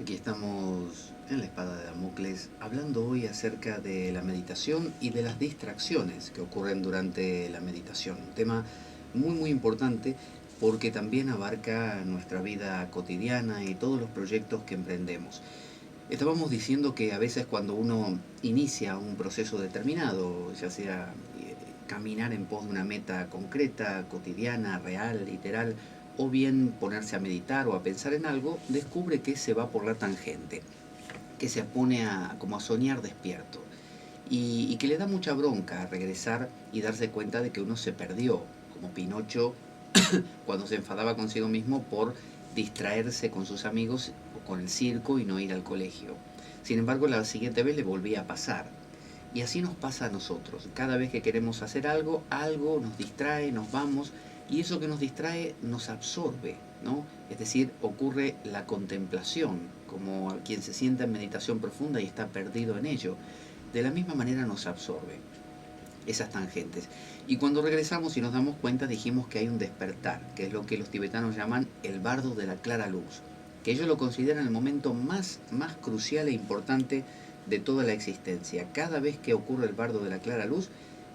Aquí estamos en la espada de Damocles hablando hoy acerca de la meditación y de las distracciones que ocurren durante la meditación. Un tema muy importante porque también abarca nuestra vida cotidiana y todos los proyectos que emprendemos. Estábamos diciendo que a veces cuando uno inicia un proceso determinado, ya sea caminar en pos de una meta concreta, cotidiana, real, literal, o bien ponerse a meditar o a pensar en algo, descubre que se va por la tangente, que se pone como a soñar despierto y que le da mucha bronca regresar y darse cuenta de que uno se perdió, como Pinocho cuando se enfadaba consigo mismo por distraerse con sus amigos o con el circo y no ir al colegio. Sin embargo, la siguiente vez le volvía a pasar. Y así nos pasa a nosotros. Cada vez que queremos hacer algo, algo nos distrae, nos vamos, y eso que nos distrae nos absorbe, ¿no? Es decir, ocurre la contemplación, como quien se sienta en meditación profunda y está perdido en ello. De la misma manera nos absorbe esas tangentes. Y cuando regresamos y nos damos cuenta, dijimos que hay un despertar, que es lo que los tibetanos llaman el bardo de la clara luz, que ellos lo consideran el momento más crucial e importante de toda la existencia. Cada vez que ocurre el bardo de la clara luz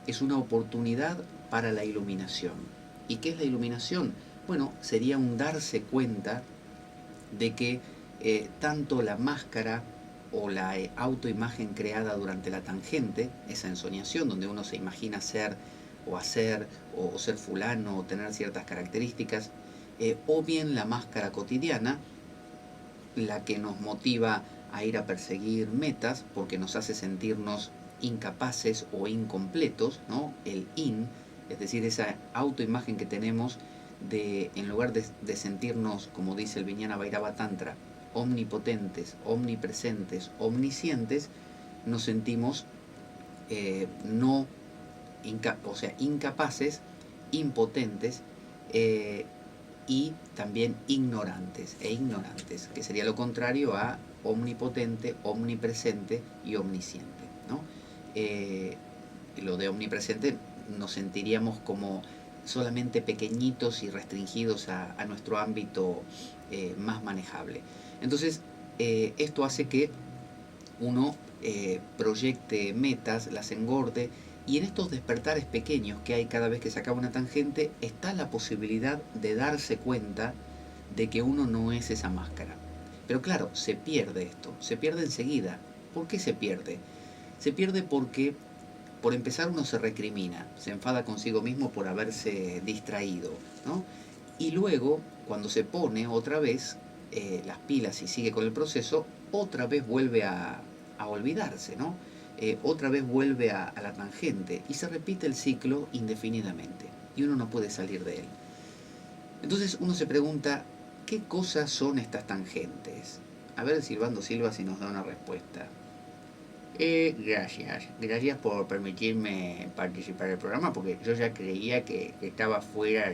es una oportunidad para la iluminación. ¿Y qué es la iluminación? Bueno, sería un darse cuenta de que tanto la máscara o la autoimagen creada durante la tangente, esa ensoñación donde uno se imagina ser o hacer o ser fulano o tener ciertas características, o bien la máscara cotidiana, la que nos motiva a ir a perseguir metas porque nos hace sentirnos incapaces o incompletos, ¿no? El es decir, esa autoimagen que tenemos de, en lugar de sentirnos, como dice el Vijnana Bhairava Tantra, omnipotentes, omnipresentes, omniscientes, nos sentimos no, o sea, incapaces, impotentes, eh, y también ignorantes, que sería lo contrario a omnipotente, omnipresente y omnisciente, ¿no? Eh, lo de omnipresente nos sentiríamos como solamente pequeñitos y restringidos a nuestro ámbito más manejable. Entonces, esto hace que uno proyecte metas, las engorde, y en estos despertares pequeños que hay cada vez que se acaba una tangente está la posibilidad de darse cuenta de que uno no es esa máscara. Pero claro, se pierde esto, se pierde enseguida. ¿Por qué se pierde? Se pierde porque, por empezar, uno se recrimina, se enfada consigo mismo por haberse distraído, ¿no? Y luego, cuando se pone otra vez las pilas y sigue con el proceso, otra vez vuelve a olvidarse, ¿no? Otra vez vuelve a la tangente y se repite el ciclo indefinidamente y uno no puede salir de él. Entonces uno se pregunta, ¿qué cosas son estas tangentes? A ver, Silvando Silva, si nos da una respuesta. Gracias por permitirme participar del programa, porque yo ya creía que estaba fuera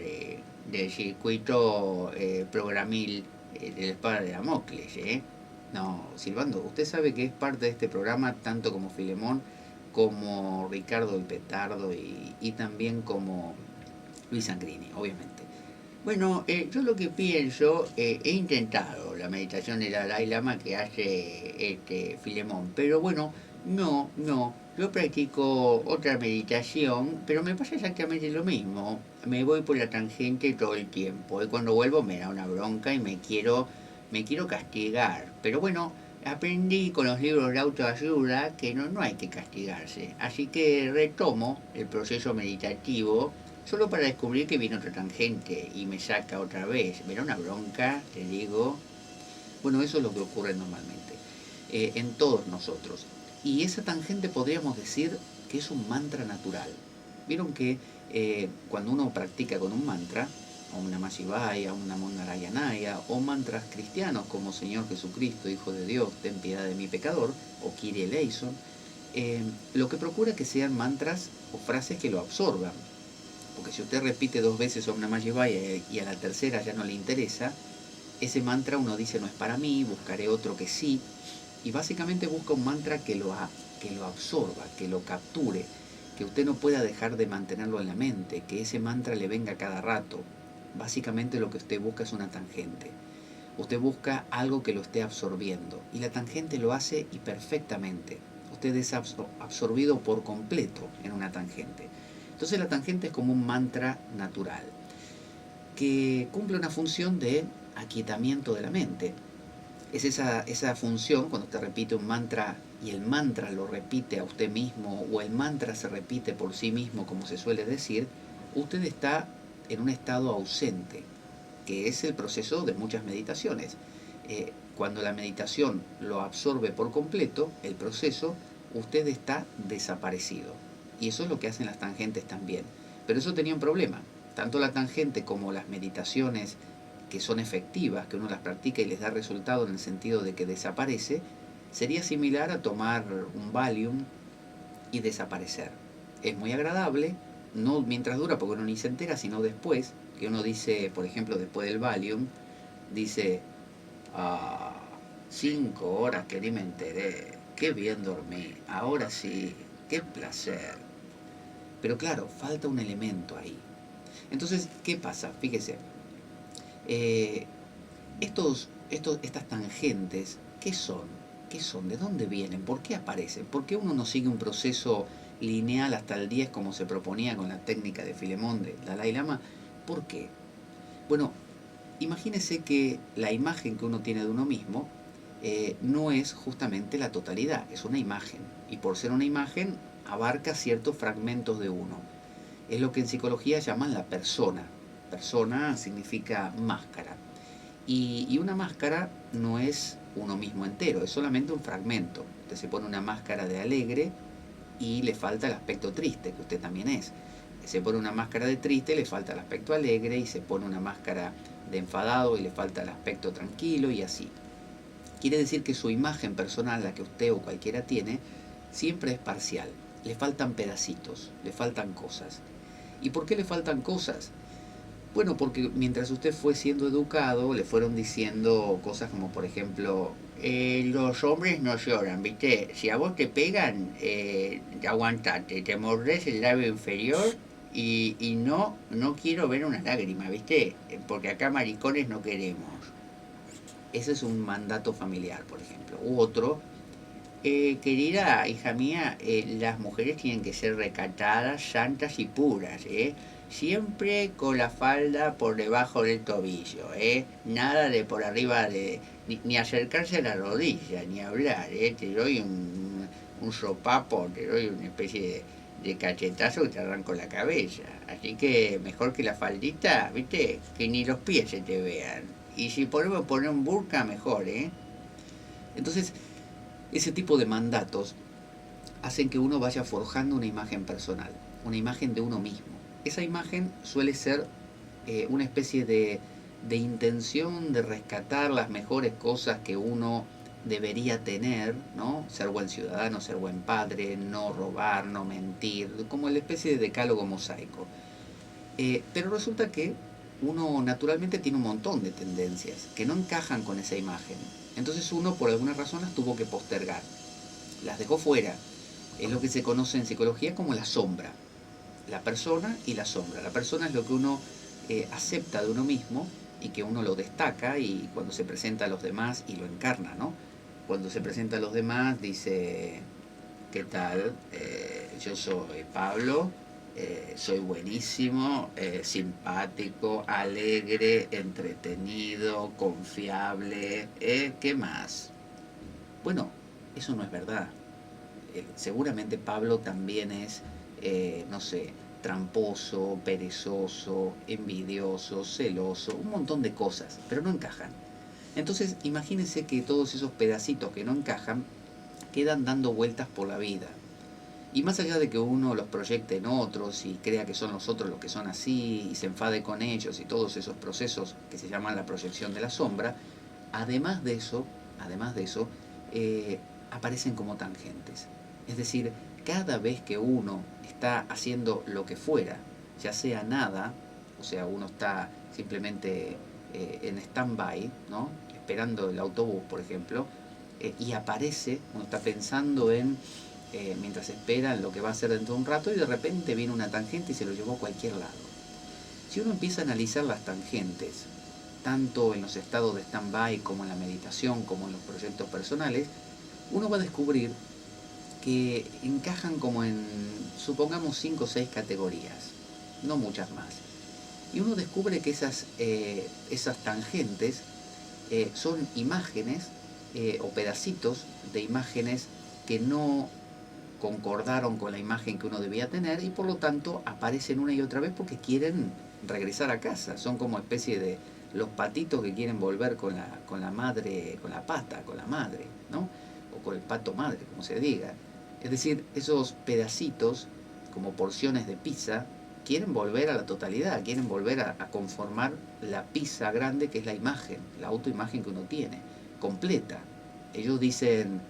del circuito programil de la espada de Damocles, ¿eh? No, Silvando, usted sabe que es parte de este programa tanto como Filemón, como Ricardo el Petardo y también como Luis Sangrini, obviamente. Bueno, yo lo que pienso, he intentado la meditación del Dalai Lama que hace Filemón, pero bueno, no, yo practico otra meditación, pero me pasa exactamente lo mismo. Me voy por la tangente todo el tiempo y cuando vuelvo me da una bronca y me quiero castigar. Pero bueno, aprendí con los libros de autoayuda que no hay que castigarse. Así que retomo el proceso meditativo solo para descubrir que viene otra tangente y me saca otra vez. Me da una bronca, te digo. Bueno, eso es lo que ocurre normalmente en todos nosotros. Y esa tangente podríamos decir que es un mantra natural. Vieron que cuando uno practica con un mantra, o una Namah o una Narayanaya, o mantras cristianos como Señor Jesucristo, Hijo de Dios, ten piedad de mi pecador, o Kyrie eleison, lo que procura que sean mantras o frases que lo absorban, porque si usted repite 2 veces Om Namah Shivaya y a la tercera ya no le interesa, ese mantra uno dice no es para mí, buscaré otro que sí, y básicamente busca un mantra que lo absorba, que lo capture, que usted no pueda dejar de mantenerlo en la mente, que ese mantra le venga cada rato. Básicamente lo que usted busca es una tangente. Usted busca algo que lo esté absorbiendo y la tangente lo hace y perfectamente. Usted es absorbido por completo en una tangente. Entonces la tangente es como un mantra natural que cumple una función de aquietamiento de la mente. Es esa función cuando usted repite un mantra y el mantra lo repite a usted mismo o el mantra se repite por sí mismo, como se suele decir, usted está en un estado ausente, que es el proceso de muchas meditaciones. Cuando la meditación lo absorbe por completo, el proceso, usted está desaparecido. Y eso es lo que hacen las tangentes también. Pero eso tenía un problema. Tanto la tangente como las meditaciones que son efectivas, que uno las practica y les da resultado en el sentido de que desaparece, sería similar a tomar un Valium y desaparecer. Es muy agradable, no mientras dura porque uno ni se entera, sino después, que uno dice, por ejemplo, después del Valium, dice, ah, 5 horas que ni me enteré, qué bien dormí, ahora sí, qué placer. Pero claro, falta un elemento ahí. Entonces, ¿qué pasa? Fíjese, eh, estas tangentes, ¿qué son? ¿Qué son? ¿De dónde vienen? ¿Por qué aparecen? ¿Por qué uno no sigue un proceso lineal hasta el 10 como se proponía con la técnica de Filemón de Dalai Lama? ¿Por qué? Bueno, imagínese que la imagen que uno tiene de uno mismo no es justamente la totalidad, es una imagen. Y por ser una imagen, abarca ciertos fragmentos de uno. Es lo que en psicología llaman la persona. Persona significa máscara. Y una máscara no es uno mismo entero, es solamente un fragmento. Usted se pone una máscara de alegre y le falta el aspecto triste, que usted también es. Se pone una máscara de triste, le falta el aspecto alegre, y se pone una máscara de enfadado y le falta el aspecto tranquilo, y así. Quiere decir que su imagen personal, la que usted o cualquiera tiene, siempre es parcial. Le faltan pedacitos, le faltan cosas. ¿Y por qué le faltan cosas? Bueno, porque mientras usted fue siendo educado, le fueron diciendo cosas como, por ejemplo, los hombres no lloran, ¿viste? Si a vos te pegan, aguantate, te mordés el labio inferior y no quiero ver una lágrima, ¿viste? Porque acá maricones no queremos. Ese es un mandato familiar, por ejemplo. U otro, querida hija mía, las mujeres tienen que ser recatadas, santas y puras, ¿eh? Siempre con la falda por debajo del tobillo, ¿eh? Nada de por arriba de... Ni acercarse a la rodilla, ni hablar, ¿eh? Te doy un sopapo, te doy una especie de cachetazo que te arranco la cabeza. Así que mejor que la faldita, ¿viste? Que ni los pies se te vean. Y si podemos poner un burka, mejor, ¿eh? Entonces, ese tipo de mandatos hacen que uno vaya forjando una imagen personal, una imagen de uno mismo. Esa imagen suele ser una especie de intención de rescatar las mejores cosas que uno debería tener, ¿no? Ser buen ciudadano, ser buen padre, no robar, no mentir, como la especie de decálogo mosaico. Pero resulta que uno naturalmente tiene un montón de tendencias que no encajan con esa imagen. Entonces uno por alguna razón las tuvo que postergar, las dejó fuera. Es lo que se conoce en psicología como la sombra. La persona y la sombra. La persona es lo que uno acepta de uno mismo y que uno lo destaca y cuando se presenta a los demás y lo encarna, ¿no? Cuando se presenta a los demás dice, ¿qué tal? Yo soy Pablo, soy buenísimo, simpático, alegre, entretenido, confiable, ¿qué más? Bueno, eso no es verdad. Seguramente Pablo también es, no sé, tramposo, perezoso, envidioso, celoso, un montón de cosas, pero no encajan. Entonces, imagínense que todos esos pedacitos que no encajan quedan dando vueltas por la vida. Y más allá de que uno los proyecte en otros y crea que son los otros los que son así y se enfade con ellos y todos esos procesos que se llaman la proyección de la sombra, además de eso, aparecen como tangentes. Es decir, cada vez que uno está haciendo lo que fuera, ya sea nada, o sea, uno está simplemente en stand-by, ¿no? Esperando el autobús, por ejemplo, y aparece, uno está pensando en, mientras espera lo que va a hacer dentro de un rato, y de repente viene una tangente y se lo llevó a cualquier lado. Si uno empieza a analizar las tangentes, tanto en los estados de stand-by como en la meditación, como en los proyectos personales, uno va a descubrir que encajan como en, supongamos, 5 o 6 categorías, no muchas más. Y uno descubre que esas tangentes son imágenes o pedacitos de imágenes que no concordaron con la imagen que uno debía tener y por lo tanto aparecen una y otra vez porque quieren regresar a casa. Son como especie de los patitos que quieren volver con la madre, con la pata, con la madre, ¿no? O con el pato madre, como se diga. Es decir, esos pedacitos, como porciones de pizza, quieren volver a la totalidad, quieren volver a conformar la pizza grande que es la imagen, la autoimagen que uno tiene, completa. Ellos dicen,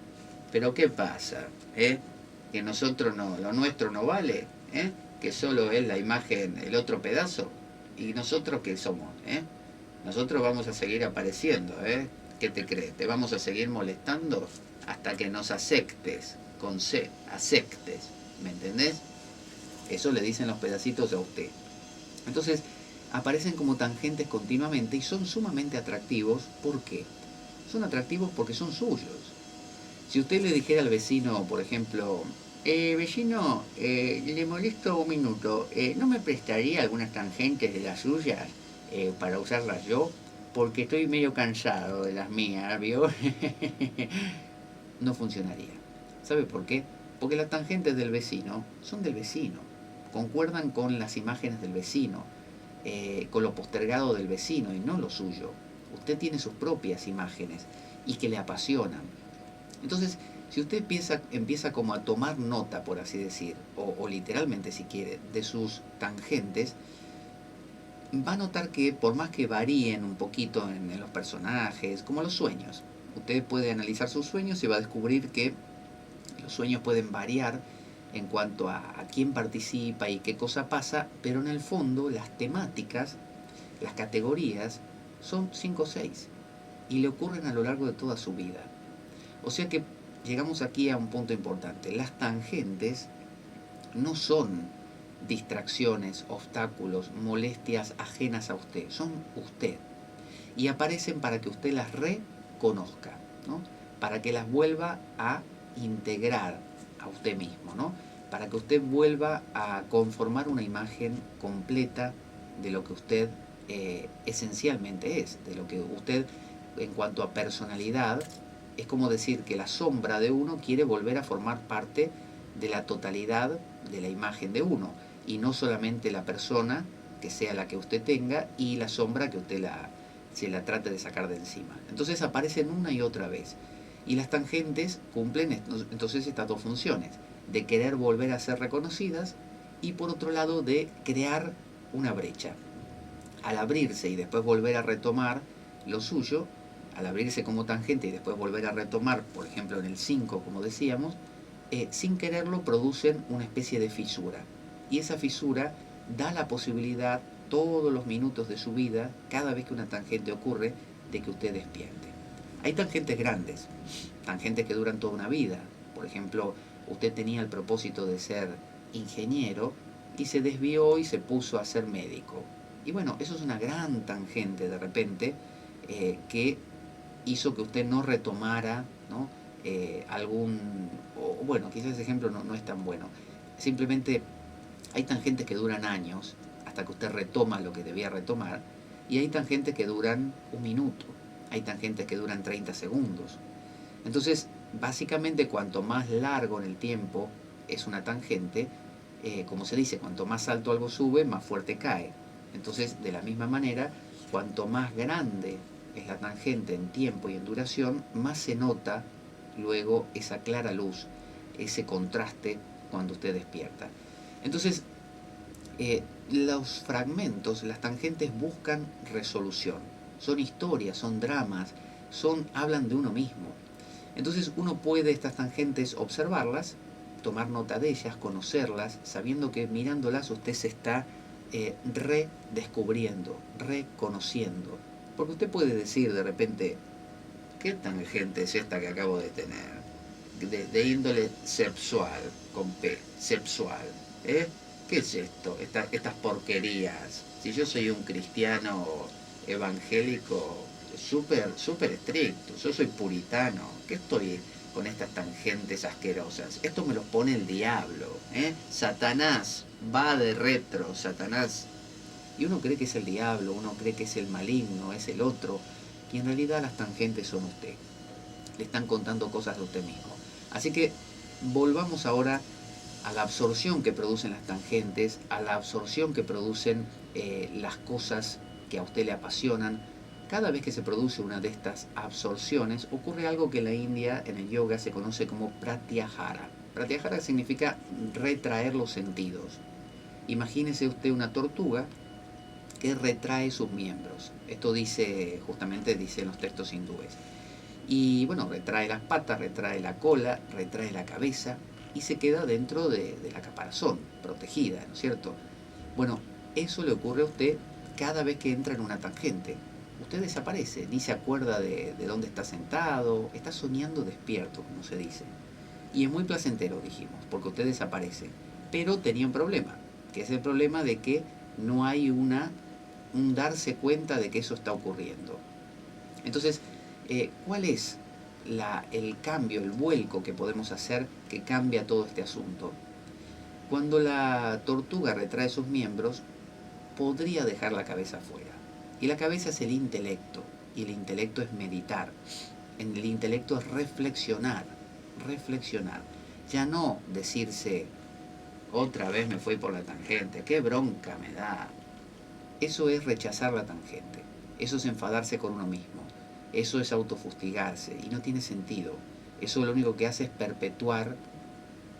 pero ¿qué pasa? Que nosotros no, lo nuestro no vale, que solo es la imagen, el otro pedazo, y nosotros qué somos, nosotros vamos a seguir apareciendo, ¿qué te crees? ¿Te vamos a seguir molestando hasta que nos aceptes, con C, aceptes, ¿me entendés? Eso le dicen los pedacitos a usted. Entonces, aparecen como tangentes continuamente y son sumamente atractivos. ¿Por qué? Son atractivos porque son suyos. Si usted le dijera al vecino, por ejemplo, vecino, le molesto un minuto, ¿no me prestaría algunas tangentes de las suyas para usarlas yo? Porque estoy medio cansado de las mías, ¿vio? No funcionaría. ¿Sabe por qué? Porque las tangentes del vecino son del vecino, concuerdan con las imágenes del vecino, con lo postergado del vecino y no lo suyo. Usted tiene sus propias imágenes y que le apasionan. Entonces, si usted empieza como a tomar nota, por así decir, o literalmente si quiere, de sus tangentes, va a notar que por más que varíen un poquito en los personajes, como los sueños, usted puede analizar sus sueños y va a descubrir que los sueños pueden variar en cuanto a quién participa y qué cosa pasa, pero en el fondo las temáticas, las categorías, son 5 o 6 y le ocurren a lo largo de toda su vida. O sea que llegamos aquí a un punto importante. Las tangentes no son distracciones, obstáculos, molestias ajenas a usted, son usted. Y aparecen para que usted las reconozca, ¿no? Para que las vuelva a integrar a usted mismo, ¿no? Para que usted vuelva a conformar una imagen completa de lo que usted esencialmente es, de lo que usted en cuanto a personalidad, es como decir que la sombra de uno quiere volver a formar parte de la totalidad de la imagen de uno y no solamente la persona que sea la que usted tenga y la sombra que usted se la trate de sacar de encima. Entonces aparecen una y otra vez. Y las tangentes cumplen entonces estas dos funciones, de querer volver a ser reconocidas y por otro lado de crear una brecha. Al abrirse y después volver a retomar lo suyo, al abrirse como tangente y después volver a retomar, por ejemplo en el 5 como decíamos, sin quererlo producen una especie de fisura. Y esa fisura da la posibilidad todos los minutos de su vida, cada vez que una tangente ocurre, de que usted despierte. Hay tangentes grandes, tangentes que duran toda una vida. Por ejemplo, usted tenía el propósito de ser ingeniero y se desvió y se puso a ser médico. Y bueno, eso es una gran tangente de repente que hizo que usted no retomara, ¿no? Bueno, quizás ese ejemplo no es tan bueno. Simplemente hay tangentes que duran años hasta que usted retoma lo que debía retomar y hay tangentes que duran un minuto, hay tangentes que duran 30 segundos. Entonces, básicamente cuanto más largo en el tiempo es una tangente, como se dice, cuanto más alto algo sube, más fuerte cae. Entonces, de la misma manera, cuanto más grande es la tangente en tiempo y en duración, más se nota luego esa clara luz, ese contraste cuando usted despierta. Entonces, los fragmentos, las tangentes buscan resolución. Son historias, son dramas, hablan de uno mismo. Entonces uno puede estas tangentes observarlas, tomar nota de ellas, conocerlas, sabiendo que mirándolas usted se está redescubriendo, reconociendo. Porque usted puede decir de repente, ¿qué tangente es esta que acabo de tener? De índole sexual, con P, sexual. ¿Qué es esto? Estas porquerías. Si yo soy un cristiano evangélico súper, súper estricto. Yo soy puritano. ¿Qué estoy con estas tangentes asquerosas? Esto me lo pone el diablo, ¿eh? Satanás va de retro, Satanás. Y uno cree que es el diablo, uno cree que es el maligno, es el otro. Y en realidad las tangentes son usted. Le están contando cosas de usted mismo. Así que volvamos ahora a la absorción que producen las tangentes, a la absorción que producen las cosas que a usted le apasionan. Cada vez que se produce una de estas absorciones, ocurre algo que en la India, en el yoga, se conoce como pratyahara. Pratyahara significa retraer los sentidos. Imagínese usted una tortuga que retrae sus miembros. Esto dice, justamente dice en los textos hindúes. Y bueno, retrae las patas, retrae la cola, retrae la cabeza y se queda dentro de la caparazón, protegida, ¿no es cierto? Bueno, eso le ocurre a usted cada vez que entra en una tangente. Usted desaparece, ni se acuerda de dónde está sentado, está soñando despierto, como se dice. Y es muy placentero, dijimos, porque usted desaparece. Pero tenía un problema, que es el problema de que no hay un darse cuenta de que eso está ocurriendo. Entonces, ¿cuál es el cambio, el vuelco que podemos hacer que cambia todo este asunto? Cuando la tortuga retrae sus miembros, podría dejar la cabeza afuera. Y la cabeza es el intelecto, y el intelecto es meditar. En el intelecto es reflexionar, reflexionar. Ya no decirse, otra vez me fui por la tangente, qué bronca me da. Eso es rechazar la tangente, eso es enfadarse con uno mismo, eso es autofustigarse y no tiene sentido. Eso lo único que hace es perpetuar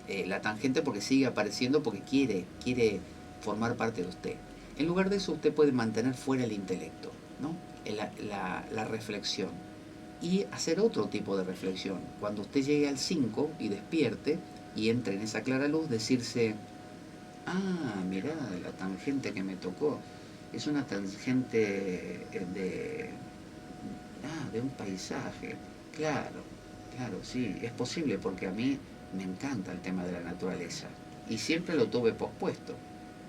la tangente porque sigue apareciendo, porque quiere formar parte de usted. En lugar de eso usted puede mantener fuera el intelecto, ¿no? La reflexión y hacer otro tipo de reflexión. Cuando usted llegue al 5 y despierte y entre en esa clara luz, decirse, ah, mirá, la tangente que me tocó es una tangente de un paisaje. Claro, claro, sí, es posible porque a mí me encanta el tema de la naturaleza y siempre lo tuve pospuesto.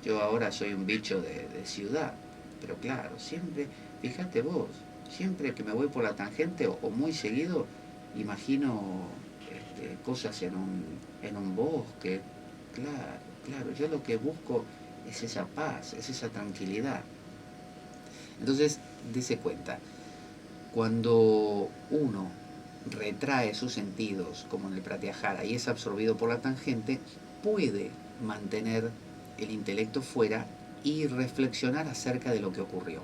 Yo ahora soy un bicho de ciudad, pero claro, siempre, fíjate vos, siempre que me voy por la tangente o muy seguido, imagino cosas en un bosque. Claro, claro, yo lo que busco es esa paz, es esa tranquilidad. Entonces, dése cuenta, cuando uno retrae sus sentidos, como en el pratyahara, y es absorbido por la tangente, puede mantener el intelecto fuera y reflexionar acerca de lo que ocurrió,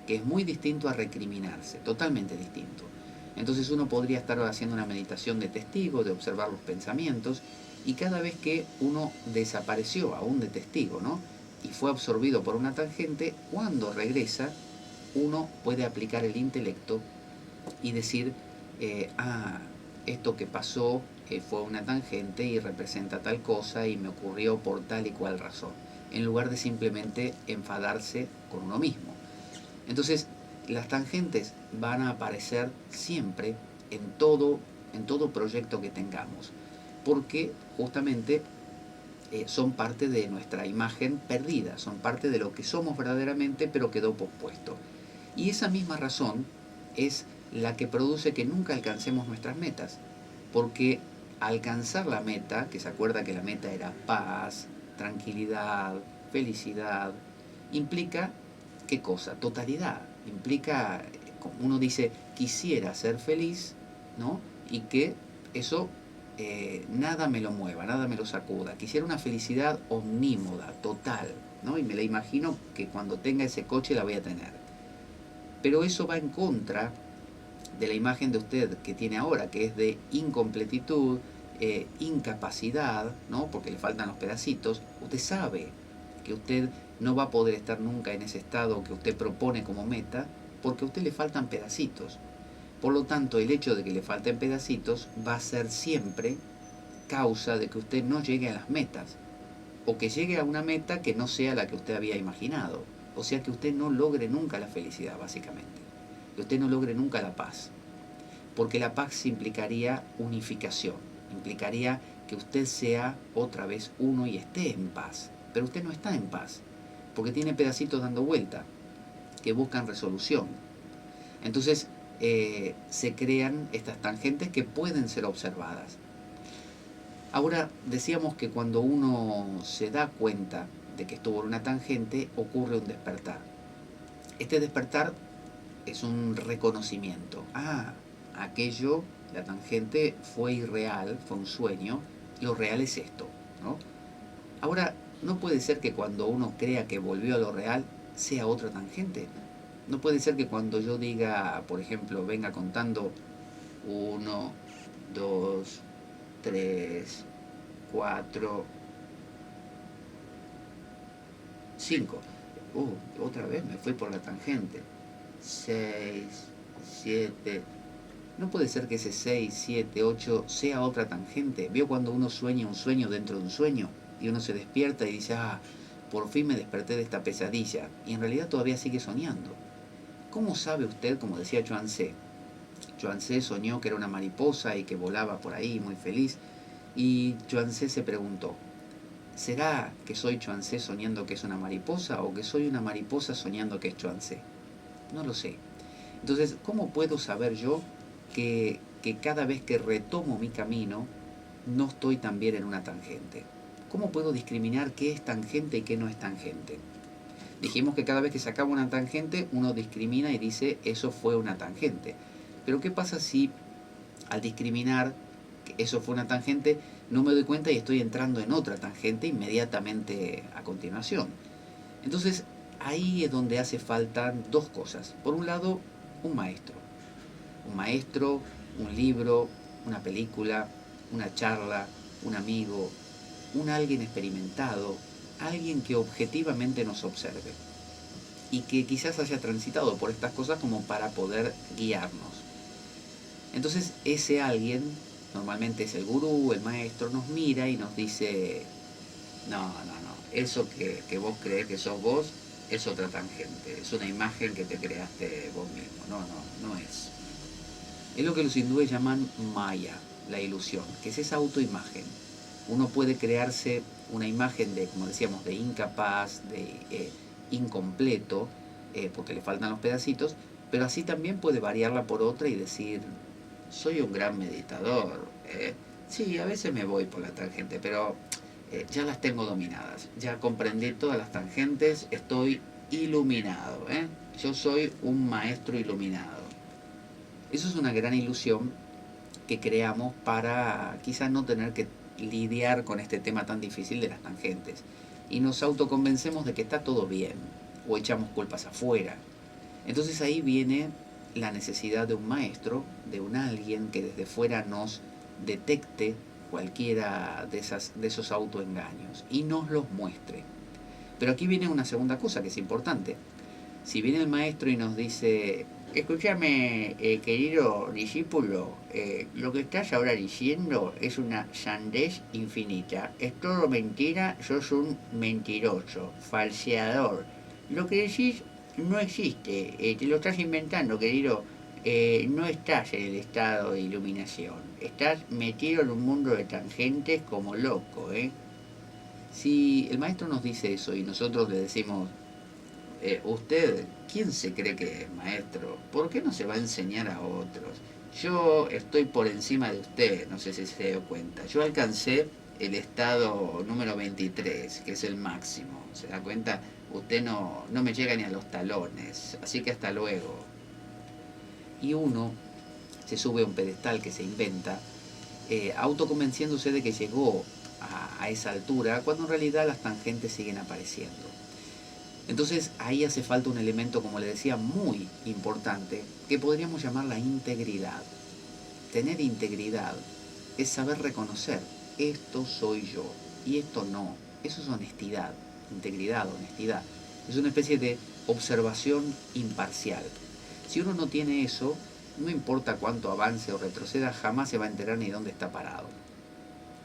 que es muy distinto a recriminarse, totalmente distinto. Entonces uno podría estar haciendo una meditación de testigo, de observar los pensamientos, y cada vez que uno desapareció, aún de testigo, ¿no? Y fue absorbido por una tangente, cuando regresa, uno puede aplicar el intelecto y decir, esto que pasó fue una tangente y representa tal cosa y me ocurrió por tal y cual razón, en lugar de simplemente enfadarse con uno mismo. Entonces, las tangentes van a aparecer siempre en todo proyecto que tengamos, porque justamente son parte de nuestra imagen perdida, son parte de lo que somos verdaderamente, pero quedó pospuesto. Y esa misma razón es la que produce que nunca alcancemos nuestras metas, porque alcanzar la meta, que se acuerda que la meta era paz, tranquilidad, felicidad, implica, ¿qué cosa? Totalidad, implica, como uno dice, quisiera ser feliz, ¿no? Y que eso nada me lo mueva, nada me lo sacuda. Quisiera una felicidad omnímoda, total, ¿no? Y me la imagino que cuando tenga ese coche la voy a tener. Pero eso va en contra de la imagen de usted que tiene ahora, que es de incompletitud, incapacidad, ¿no? Porque le faltan los pedacitos. Usted sabe que usted no va a poder estar nunca en ese estado que usted propone como meta, porque a usted le faltan pedacitos. Por lo tanto, el hecho de que le falten pedacitos va a ser siempre causa de que usted no llegue a las metas, o que llegue a una meta que no sea la que usted había imaginado. O sea, que usted no logre nunca la felicidad, básicamente. Que usted no logre nunca la paz. Porque la paz implicaría unificación, implicaría que usted sea otra vez uno y esté en paz. Pero usted no está en paz, porque tiene pedacitos dando vuelta. que buscan resolución. Entonces se crean estas tangentes que pueden ser observadas. Ahora, decíamos que cuando uno se da cuenta de que estuvo en una tangente, ocurre un despertar. Este despertar es un reconocimiento. Ah, aquello, la tangente fue irreal, fue un sueño, lo real es esto, ¿no? Ahora, no puede ser que cuando uno crea que volvió a lo real, sea otra tangente. No puede ser que cuando yo diga, por ejemplo, venga contando 1, 2, 3, 4, 5. Otra vez me fui por la tangente. 6, 7. No puede ser que ese 6, 7, 8 sea otra tangente. ¿Vio cuando uno sueña un sueño dentro de un sueño? Y uno se despierta y dice, por fin me desperté de esta pesadilla. Y en realidad todavía sigue soñando. ¿Cómo sabe usted, como decía Chuang Tse? Chuang Tse soñó que era una mariposa y que volaba por ahí muy feliz. Y Chuang Tse se preguntó, ¿será que soy Chuang Tse soñando que es una mariposa o que soy una mariposa soñando que es Chuang Tse? No lo sé. Entonces, ¿cómo puedo saber yo que cada vez que retomo mi camino no estoy también en una tangente? ¿Cómo puedo discriminar qué es tangente y qué no es tangente? Dijimos que cada vez que se acaba una tangente uno discrimina y dice eso fue una tangente. Pero ¿qué pasa si al discriminar que eso fue una tangente no me doy cuenta y estoy entrando en otra tangente inmediatamente a continuación? Entonces ahí es donde hace falta dos cosas. Por un lado, un maestro. Un maestro, un libro, una película, una charla, un amigo, un alguien experimentado, alguien que objetivamente nos observe y que quizás haya transitado por estas cosas como para poder guiarnos. Entonces ese alguien, normalmente es el gurú, el maestro, nos mira y nos dice, no, eso que vos creés que sos vos es otra tangente, es una imagen que te creaste vos mismo, no es. Es lo que los hindúes llaman maya, la ilusión, que es esa autoimagen. Uno puede crearse una imagen de, como decíamos, de incapaz, de incompleto, porque le faltan los pedacitos, pero así también puede variarla por otra y decir, soy un gran meditador. Sí, a veces me voy por la tangente, pero ya las tengo dominadas. Ya comprendí todas las tangentes, estoy iluminado. Yo soy un maestro iluminado. Eso es una gran ilusión que creamos para quizás no tener que lidiar con este tema tan difícil de las tangentes. Y nos autoconvencemos de que está todo bien, o echamos culpas afuera. Entonces ahí viene la necesidad de un maestro, de un alguien que desde fuera nos detecte cualquiera de esos autoengaños y nos los muestre. Pero aquí viene una segunda cosa que es importante. Si viene el maestro y nos dice, escúchame, querido discípulo, lo que estás ahora diciendo es una sandez infinita, es todo mentira, sos un mentiroso, falseador. Lo que decís no existe, te lo estás inventando, querido. No estás en el estado de iluminación, estás metido en un mundo de tangentes como loco, ¿eh? Si el maestro nos dice eso y nosotros le decimos, usted, ¿quién se cree que es maestro? ¿Por qué no se va a enseñar a otros? Yo estoy por encima de usted, no sé si se dio cuenta. Yo alcancé el estado número 23, que es el máximo. ¿Se da cuenta? Usted no me llega ni a los talones, así que hasta luego. Y uno se sube a un pedestal que se inventa, autoconvenciéndose de que llegó a esa altura, cuando en realidad las tangentes siguen apareciendo. Entonces ahí hace falta un elemento, como le decía, muy importante, que podríamos llamar la integridad. Tener integridad es saber reconocer, esto soy yo y esto no. Eso es honestidad, integridad, honestidad. Es una especie de observación imparcial. Si uno no tiene eso, no importa cuánto avance o retroceda, jamás se va a enterar ni dónde está parado.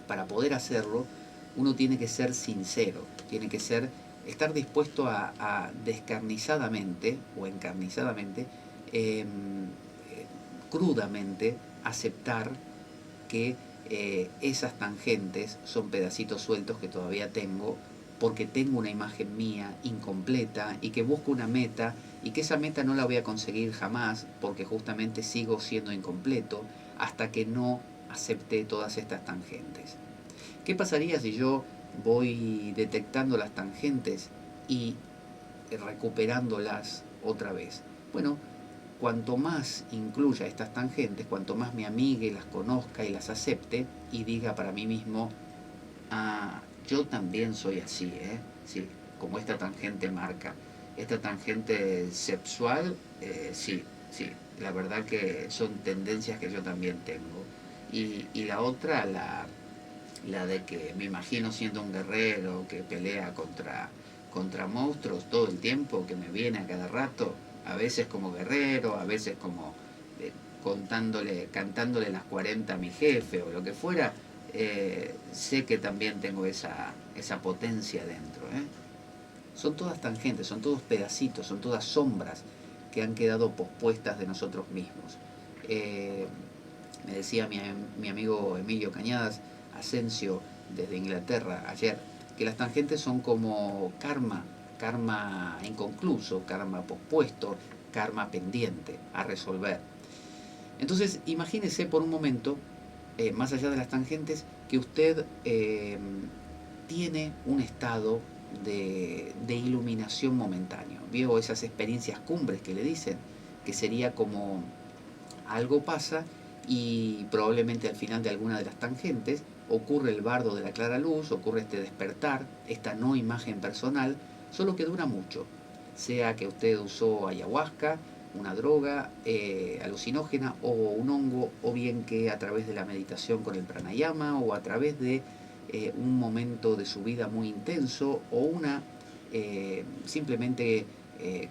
Para poder hacerlo, uno tiene que ser sincero, tiene que estar dispuesto a descarnizadamente o encarnizadamente, crudamente, aceptar que esas tangentes son pedacitos sueltos que todavía tengo porque tengo una imagen mía incompleta y que busco una meta y que esa meta no la voy a conseguir jamás porque justamente sigo siendo incompleto hasta que no acepte todas estas tangentes. ¿Qué pasaría si yo voy detectando las tangentes y recuperándolas otra vez? Bueno, cuanto más incluya estas tangentes, cuanto más me amigue, las conozca y las acepte y diga para mí mismo, ah, yo también soy así, ¿eh? Sí, como esta tangente marca. Esta tangente sexual, sí, sí, la verdad que son tendencias que yo también tengo. Y la otra, la de que me imagino siendo un guerrero que pelea contra monstruos todo el tiempo, que me viene a cada rato, a veces como guerrero, a veces como cantándole las 40 a mi jefe o lo que fuera, sé que también tengo esa potencia dentro. Son todas tangentes, son todos pedacitos, son todas sombras que han quedado pospuestas de nosotros mismos. Eh, Me decía mi amigo Emilio Cañadas Asensio desde Inglaterra ayer, que las tangentes son como karma inconcluso, karma pospuesto, karma pendiente a resolver. Entonces, imagínese por un momento, más allá de las tangentes, que usted tiene un estado de iluminación momentáneo. ¿Vio esas experiencias cumbres que le dicen? Que sería como algo pasa y probablemente al final de alguna de las tangentes ocurre el bardo de la clara luz, ocurre este despertar, esta no imagen personal, solo que dura mucho. Sea que usted usó ayahuasca, una droga alucinógena o un hongo, o bien que a través de la meditación con el pranayama o a través de un momento de su vida muy intenso o una simplemente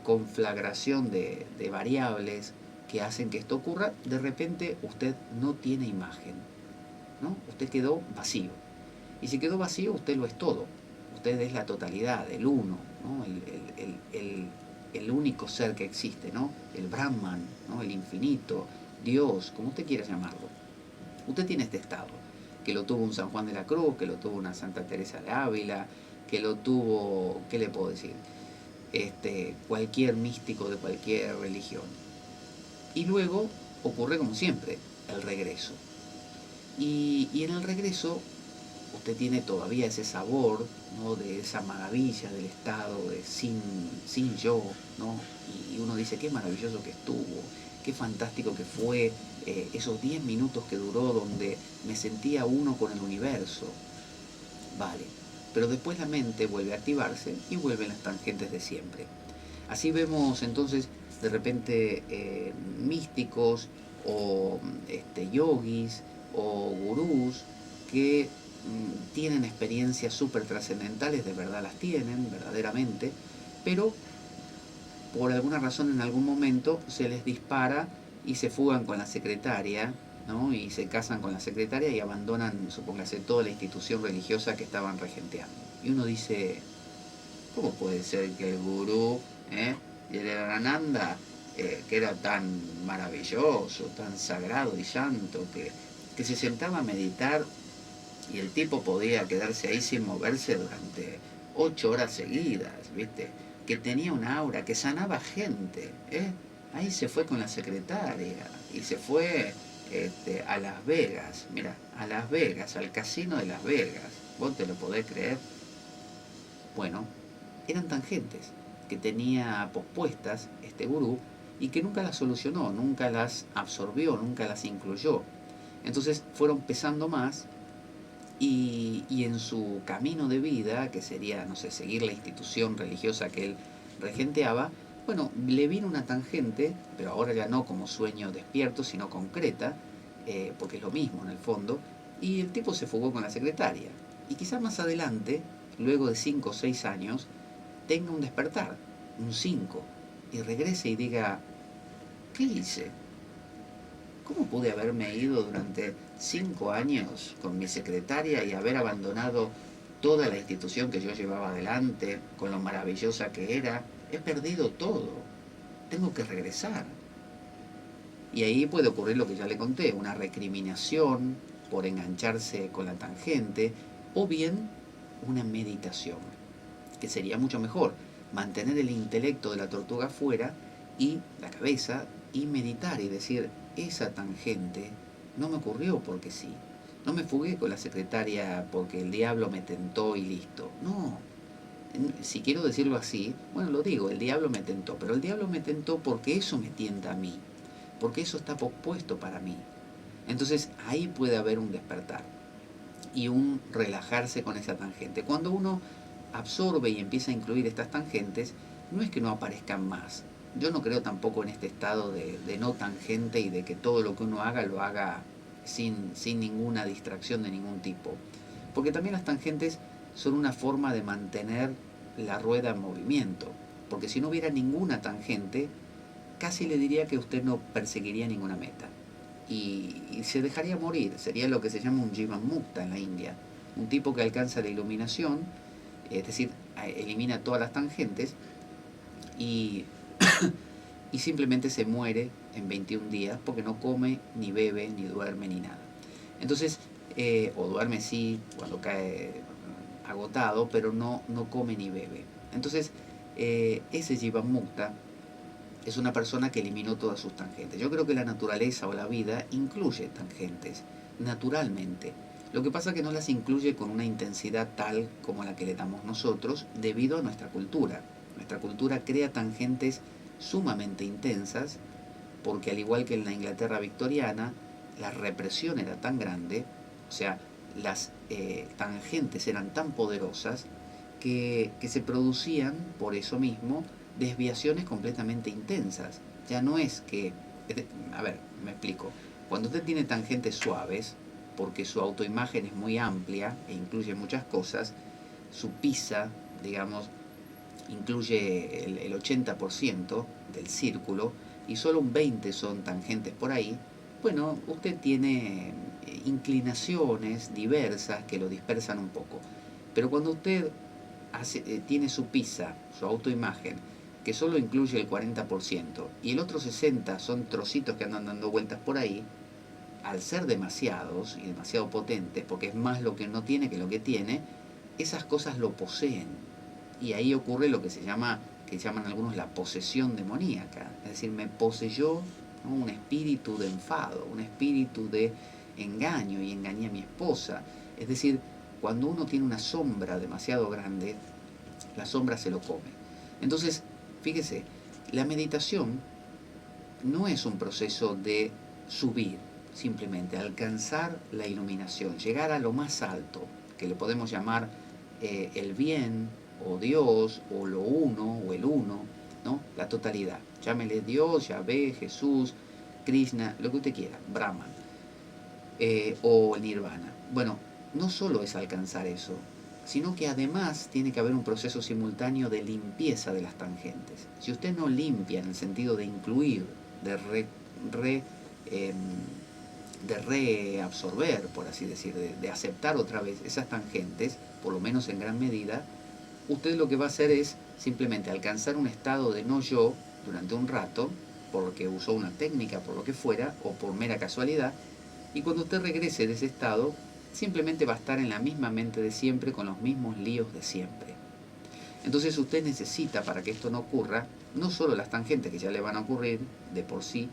conflagración de variables que hacen que esto ocurra, de repente usted no tiene imagen, ¿no? Usted quedó vacío. Y si quedó vacío, usted lo es todo. Usted es la totalidad, el uno, ¿no? El único ser que existe, ¿no? El Brahman, ¿no? El infinito, Dios, como usted quiera llamarlo. Usted tiene este estado, que lo tuvo un San Juan de la Cruz, que lo tuvo una Santa Teresa de Ávila, que lo tuvo, ¿qué le puedo decir? Cualquier místico de cualquier religión. Y luego ocurre como siempre, el regreso. Y en el regreso usted tiene todavía ese sabor, ¿no? De esa maravilla del estado de sin yo, ¿no? Y uno dice, qué maravilloso que estuvo, qué fantástico que fue esos 10 minutos que duró donde me sentía uno con el universo. Vale, pero después la mente vuelve a activarse y vuelven las tangentes de siempre. Así vemos entonces de repente místicos o yogis o gurús que tienen experiencias súper trascendentales, de verdad las tienen, verdaderamente, pero por alguna razón en algún momento se les dispara y se fugan con la secretaria, ¿no? Y se casan con la secretaria y abandonan, supóngase, toda la institución religiosa que estaban regenteando. Y uno dice, ¿cómo puede ser que el gurú, y el Ananda, que era tan maravilloso, tan sagrado y santo, que se sentaba a meditar y el tipo podía quedarse ahí sin moverse durante 8 horas seguidas, ¿viste? Que tenía un aura, que sanaba gente, ¿eh? Ahí se fue con la secretaria y se fue a Las Vegas, mira, a Las Vegas, al casino de Las Vegas. ¿Vos te lo podés creer? Bueno, eran tangentes que tenía pospuestas este gurú y que nunca las solucionó, nunca las absorbió, nunca las incluyó. Entonces fueron pesando más y en su camino de vida, que sería, no sé, seguir la institución religiosa que él regenteaba, bueno, le vino una tangente, pero ahora ya no como sueño despierto, sino concreta, porque es lo mismo en el fondo, y el tipo se fugó con la secretaria. Y quizás más adelante, luego de 5 o 6 años, tenga un despertar, un 5 y regrese y diga, ¿qué hice? ¿Cómo pude haberme ido durante 5 años con mi secretaria y haber abandonado toda la institución que yo llevaba adelante, con lo maravillosa que era? He perdido todo. Tengo que regresar. Y ahí puede ocurrir lo que ya le conté, una recriminación por engancharse con la tangente, o bien una meditación. que sería mucho mejor mantener el intelecto de la tortuga fuera y la cabeza y meditar y decir, esa tangente no me ocurrió porque sí. No me fugué con la secretaria porque el diablo me tentó y listo. No, si quiero decirlo así, bueno, lo digo, el diablo me tentó, pero el diablo me tentó porque eso me tienta a mí, porque eso está pospuesto para mí. Entonces ahí puede haber un despertar y un relajarse con esa tangente. Cuando uno absorbe y empieza a incluir estas tangentes, no es que no aparezcan más. Yo no creo tampoco en este estado de no tangente y de que todo lo que uno haga lo haga sin ninguna distracción de ningún tipo. Porque también las tangentes son una forma de mantener la rueda en movimiento. Porque si no hubiera ninguna tangente, casi le diría que usted no perseguiría ninguna meta. Y se dejaría morir. Sería lo que se llama un Jivan Mukta en la India. Un tipo que alcanza la iluminación, es decir, elimina todas las tangentes y, y simplemente se muere en 21 días porque no come, ni bebe, ni duerme, ni nada. Entonces, o duerme sí cuando cae agotado, pero no come ni bebe. Entonces, ese Jivan Mukta es una persona que eliminó todas sus tangentes. Yo creo que la naturaleza o la vida incluye tangentes, naturalmente. Lo que pasa es que no las incluye con una intensidad tal como la que le damos nosotros debido a nuestra cultura. Nuestra cultura crea tangentes sumamente intensas porque al igual que en la Inglaterra victoriana, la represión era tan grande, o sea, las tangentes eran tan poderosas que se producían por eso mismo desviaciones completamente intensas. Ya no es que, a ver, me explico, cuando usted tiene tangentes suaves, porque su autoimagen es muy amplia e incluye muchas cosas, su pizza, digamos, incluye el 80% del círculo y solo un 20% son tangentes por ahí, bueno, usted tiene inclinaciones diversas que lo dispersan un poco. Pero cuando usted tiene su pizza, su autoimagen, que solo incluye el 40% y el otro 60% son trocitos que andan dando vueltas por ahí, al ser demasiados y demasiado potentes, porque es más lo que no tiene que lo que tiene, esas cosas lo poseen. Y ahí ocurre lo que se llama, que llaman algunos la posesión demoníaca. Es decir, me poseyó, ¿no?, un espíritu de enfado, un espíritu de engaño y engañé a mi esposa. Es decir, cuando uno tiene una sombra demasiado grande, la sombra se lo come. Entonces, fíjese, la meditación no es un proceso de subir, simplemente alcanzar la iluminación, llegar a lo más alto, que le podemos llamar el bien, o Dios, o lo uno, o el uno, ¿no? La totalidad. Llámele Dios, Yahvé, Jesús, Krishna, lo que usted quiera, Brahman, o el Nirvana. Bueno, no solo es alcanzar eso, sino que además tiene que haber un proceso simultáneo de limpieza de las tangentes. Si usted no limpia en el sentido de incluir, eh, de reabsorber, por así decir, de aceptar otra vez esas tangentes, por lo menos en gran medida, usted lo que va a hacer es simplemente alcanzar un estado de no yo durante un rato, porque usó una técnica, por lo que fuera, o por mera casualidad, y cuando usted regrese de ese estado, simplemente va a estar en la misma mente de siempre, con los mismos líos de siempre. Entonces usted necesita, para que esto no ocurra, no solo las tangentes que ya le van a ocurrir de por sí,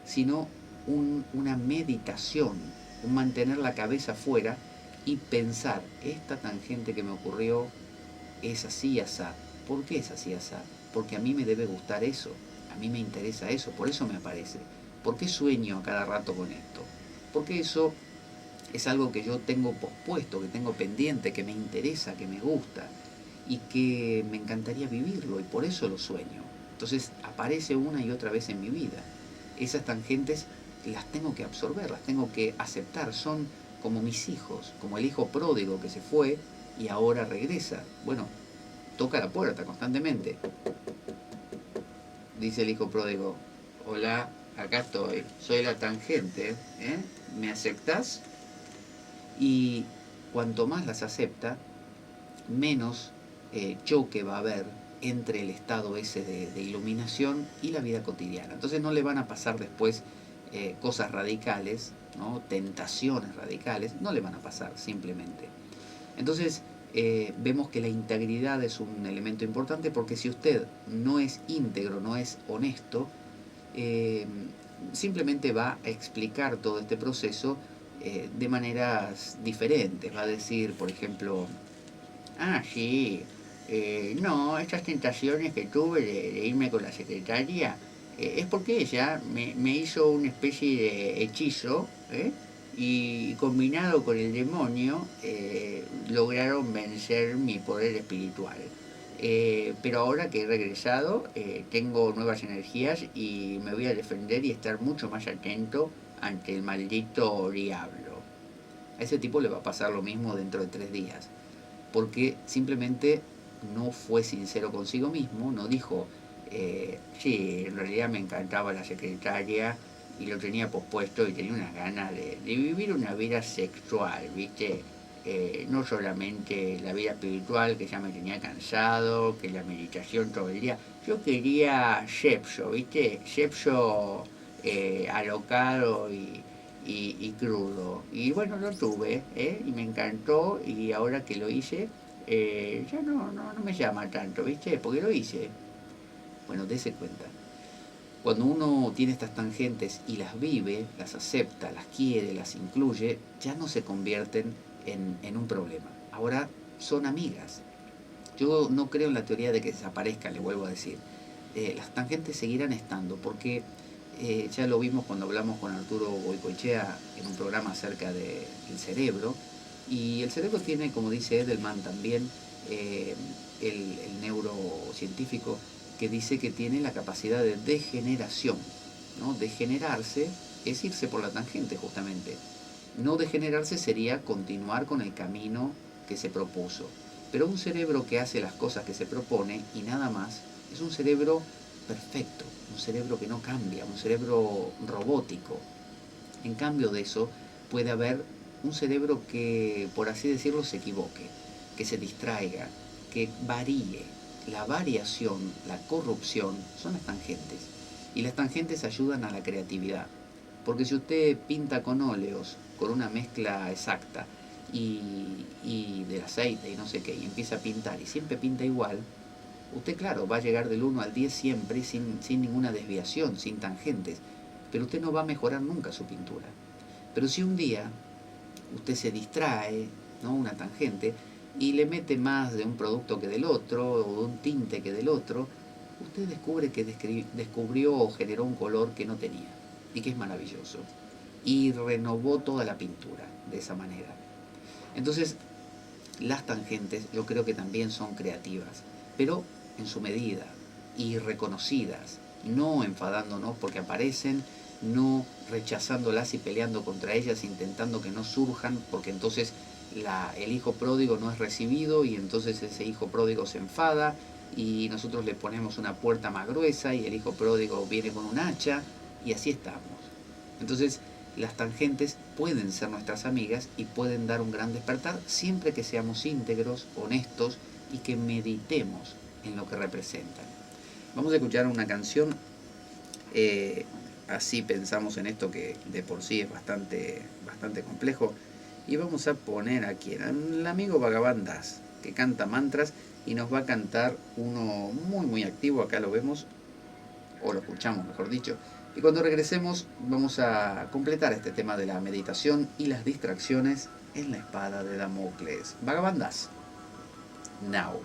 sino una meditación, un mantener la cabeza afuera y pensar, esta tangente que me ocurrió es así, asá. ¿Por qué es así, asá? Porque a mí me debe gustar eso, a mí me interesa eso, por eso me aparece. ¿Por qué sueño a cada rato con esto? Porque eso es algo que yo tengo pospuesto, que tengo pendiente, que me interesa, que me gusta y que me encantaría vivirlo y por eso lo sueño. Entonces aparece una y otra vez en mi vida. Esas tangentes las tengo que absorber, las tengo que aceptar, son como mis hijos, como el hijo pródigo que se fue y ahora regresa. Bueno, toca la puerta constantemente. Dice el hijo pródigo, hola, acá estoy, soy la tangente, ¿eh? ¿Me aceptás? Y cuanto más las acepta, menos choque va a haber entre el estado ese de iluminación y la vida cotidiana. Entonces no le van a pasar después cosas radicales, ¿no?, tentaciones radicales, no le van a pasar simplemente. Entonces vemos que la integridad es un elemento importante, porque si usted no es íntegro, no es honesto, eh, simplemente va a explicar todo este proceso de maneras diferentes. Va a decir, por ejemplo, ah, sí, no, estas tentaciones que tuve de irme con la secretaria, es porque ella me hizo una especie de hechizo, y combinado con el demonio, lograron vencer mi poder espiritual. Pero ahora que he regresado, tengo nuevas energías y me voy a defender y estar mucho más atento ante el maldito diablo. A ese tipo le va a pasar lo mismo dentro de 3 días, porque simplemente no fue sincero consigo mismo, no dijo, sí, en realidad me encantaba la secretaria y lo tenía pospuesto y tenía unas ganas de vivir una vida sexual, ¿viste? No solamente la vida espiritual, que ya me tenía cansado, que la meditación todo el día. Yo quería sexo, ¿viste? Sexo alocado y crudo. Y bueno, lo tuve, y me encantó, y ahora que lo hice, ya no me llama tanto, ¿viste? Porque lo hice. Bueno, dése cuenta. Cuando uno tiene estas tangentes y las vive, las acepta, las quiere, las incluye, ya no se convierten en un problema. Ahora son amigas. Yo no creo en la teoría de que desaparezcan, le vuelvo a decir. Las tangentes seguirán estando, porque ya lo vimos cuando hablamos con Arturo Goicoechea en un programa acerca del cerebro. Y el cerebro tiene, como dice Edelman también, eh, el neurocientífico, que dice que tiene la capacidad de degeneración, ¿no? Degenerarse es irse por la tangente, justamente. No degenerarse sería continuar con el camino que se propuso. Pero un cerebro que hace las cosas que se propone y nada más, es un cerebro perfecto, un cerebro que no cambia, un cerebro robótico. En cambio de eso, puede haber un cerebro que, por así decirlo, se equivoque, que se distraiga, que varíe. La variación, la corrupción, son las tangentes. Y las tangentes ayudan a la creatividad. Porque si usted pinta con óleos, con una mezcla exacta, y del aceite y no sé qué, y empieza a pintar y siempre pinta igual, usted, claro, va a llegar del 1 al 10 siempre sin ninguna desviación, sin tangentes, pero usted no va a mejorar nunca su pintura. Pero si un día usted se distrae, ¿no? Una tangente, y le mete más de un producto que del otro, o de un tinte que del otro, usted descubre que descubrió o generó un color que no tenía, y que es maravilloso. Y renovó toda la pintura de esa manera. Entonces, las tangentes yo creo que también son creativas, pero en su medida, y reconocidas, no enfadándonos porque aparecen, no rechazándolas y peleando contra ellas, intentando que no surjan, porque entonces el hijo pródigo no es recibido y entonces ese hijo pródigo se enfada y nosotros le ponemos una puerta más gruesa y el hijo pródigo viene con un hacha y así estamos. Entonces, las tangentes pueden ser nuestras amigas y pueden dar un gran despertar siempre que seamos íntegros, honestos y que meditemos en lo que representan. Vamos a escuchar una canción, así pensamos en esto que de por sí es bastante complejo, y vamos a poner aquí al amigo Bhagavan Das, que canta mantras y nos va a cantar uno muy activo, acá lo vemos, o lo escuchamos mejor dicho. Y cuando regresemos vamos a completar este tema de la meditación y las distracciones en la espada de Damocles. Bhagavan Das, now.